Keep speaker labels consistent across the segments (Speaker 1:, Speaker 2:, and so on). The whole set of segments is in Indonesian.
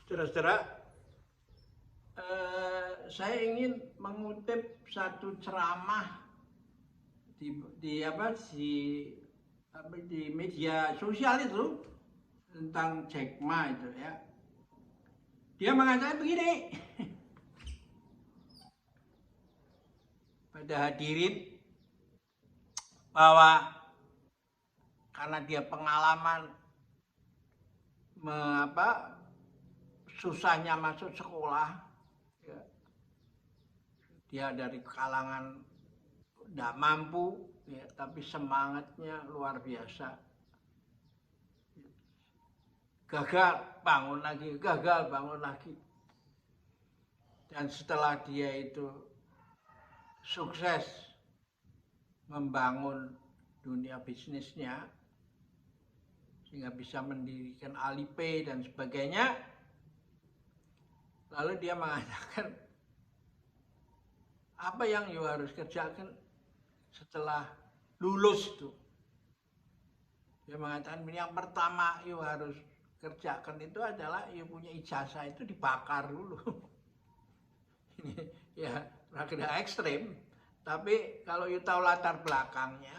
Speaker 1: Saudara-saudara, saya ingin mengutip satu ceramah di media sosial itu tentang Jack Ma itu ya. Dia mengatakan begini, pada hadirin, bahwa karena dia pengalaman susahnya masuk sekolah, ya. Dia dari kalangan tidak mampu, ya, tapi semangatnya luar biasa. Gagal bangun lagi. Dan setelah dia itu sukses membangun dunia bisnisnya, sehingga bisa mendirikan Alipay dan sebagainya, lalu dia mengatakan, apa yang you harus kerjakan setelah lulus itu? Dia mengatakan, yang pertama you harus kerjakan itu adalah you punya ijazah itu dibakar dulu. Ini ya agak ekstrim, tapi kalau you tahu latar belakangnya,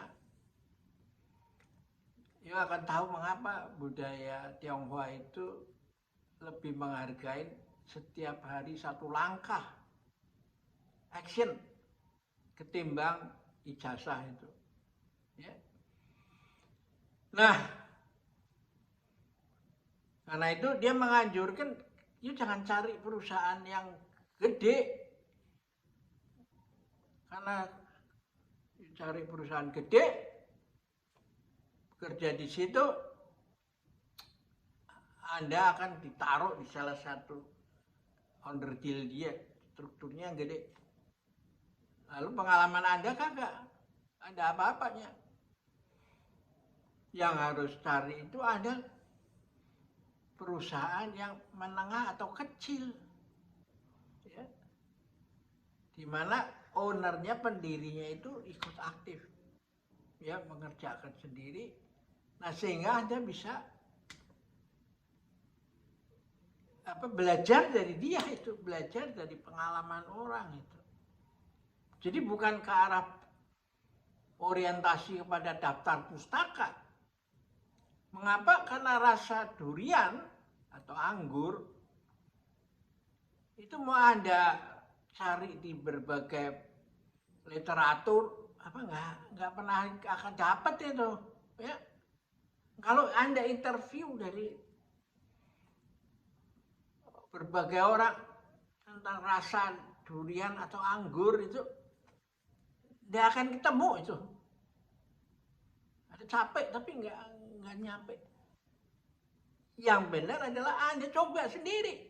Speaker 1: you akan tahu mengapa budaya Tionghoa itu lebih menghargai setiap hari satu langkah action ketimbang ijazah itu. Ya. Nah, karena itu dia menganjurkan, you jangan cari perusahaan yang gede, karena you cari perusahaan gede, bekerja di situ, Anda akan ditaruh di salah satu onderdil dia, strukturnya yang gede. Lalu pengalaman Anda kagak ada apa-apanya. Yang harus cari itu ada perusahaan yang menengah atau kecil, ya, di mana ownernya, pendirinya itu ikut aktif, ya, mengerjakan sendiri. Nah, sehingga Anda bisa belajar dari dia itu, belajar dari pengalaman orang itu. Jadi bukan ke arah orientasi kepada daftar pustaka. Mengapa? Karena rasa durian atau anggur itu mau Anda cari di berbagai literatur, nggak pernah akan dapat itu, ya. Kalau Anda interview dari berbagai orang tentang rasa durian atau anggur itu, dia akan ketemu itu. Ada capek tapi nggak nyampe. Yang benar adalah Anda coba sendiri.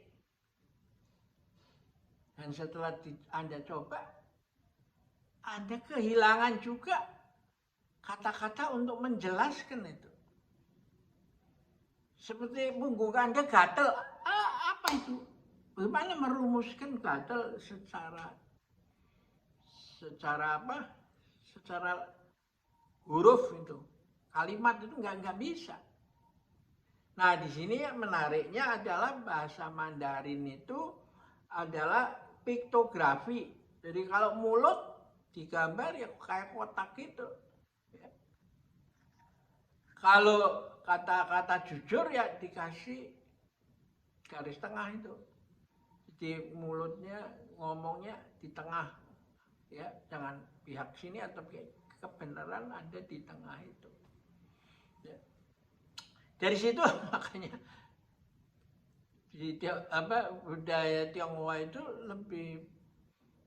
Speaker 1: Dan setelah Anda coba, Anda kehilangan juga kata-kata untuk menjelaskan itu. Seperti punggung Anda gatel, apa itu? Bagaimana merumuskan gatel secara huruf itu, kalimat itu nggak bisa. Nah, di sini menariknya adalah bahasa Mandarin itu adalah piktografi. Jadi kalau mulut digambar ya kayak kotak gitu. Ya. Kalau kata-kata jujur ya dikasih garis tengah itu. Jadi mulutnya ngomongnya di tengah, ya, jangan pihak sini atau pihak, kebenaran ada di tengah itu. Ya. Dari situ makanya budaya Tionghoa itu lebih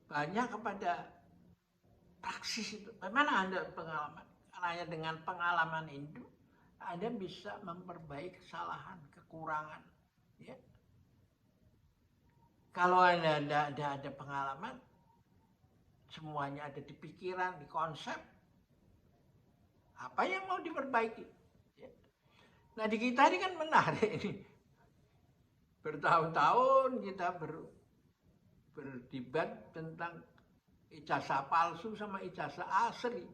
Speaker 1: banyak kepada praksis itu. Bagaimana Anda pengalaman? Karena dengan pengalaman itu Anda bisa memperbaiki kesalahan, kekurangan. Ya. Kalau Anda tidak ada pengalaman, semuanya ada di pikiran, di konsep, apa yang mau diperbaiki? Ya. Nah, di kita ini kan menarik ini. Bertahun-tahun kita berdebat tentang ijazah palsu sama ijazah asli.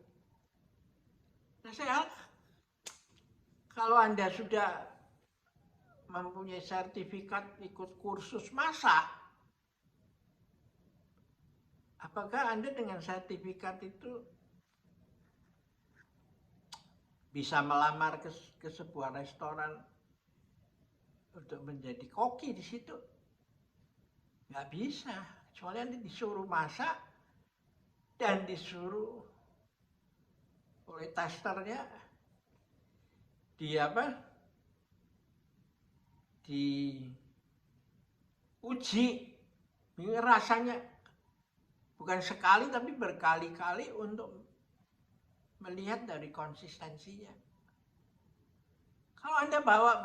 Speaker 1: Nah, kalau Anda sudah mempunyai sertifikat ikut kursus masak. Apakah Anda dengan sertifikat itu bisa melamar ke sebuah restoran untuk menjadi koki di situ? Nggak bisa. Kecuali Anda disuruh masak dan disuruh oleh testernya diuji rasanya bukan sekali tapi berkali-kali untuk melihat dari konsistensinya. Kalau Anda bawa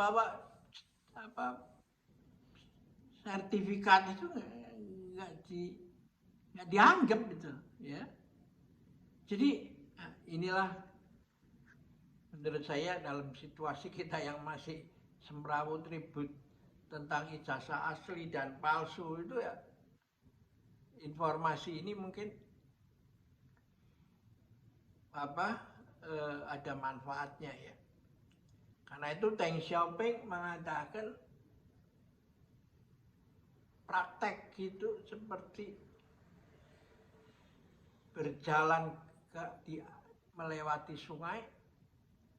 Speaker 1: sertifikat itu nggak dianggap gitu, ya. Jadi inilah menurut saya dalam situasi kita yang masih semrawut ribut tentang ijazah asli dan palsu itu, ya, informasi ini mungkin ada manfaatnya, ya. Karena itu Deng Xiaoping mengatakan praktek itu seperti berjalan melewati sungai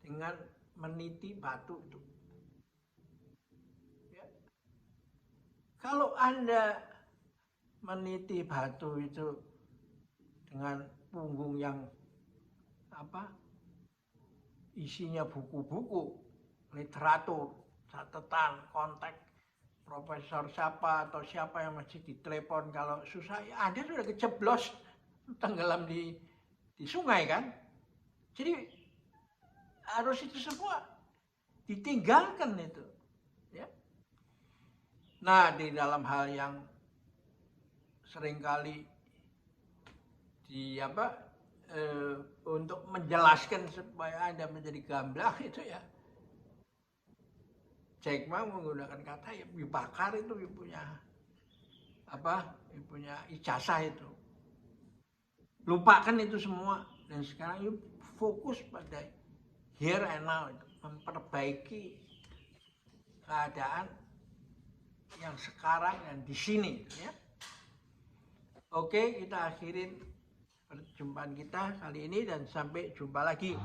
Speaker 1: dengan meniti batu itu. Ya. Kalau Anda meniti batu itu dengan punggung yang isinya buku-buku, literatur, catatan, kontak profesor siapa atau siapa yang masih ditelepon kalau susah, ya Anda sudah keceblos tenggelam di sungai kan. Jadi harus itu semua ditinggalkan itu, ya. Nah, di dalam hal yang seringkali untuk menjelaskan supaya Anda menjadi gamblang itu, ya, Jack Ma menggunakan kata ya dibakar itu punya ijazah itu. Lupakan itu semua dan sekarang yuk fokus pada here and now itu, memperbaiki keadaan yang sekarang dan di sini, ya. Oke, kita akhirin perjumpaan kita kali ini dan sampai jumpa lagi.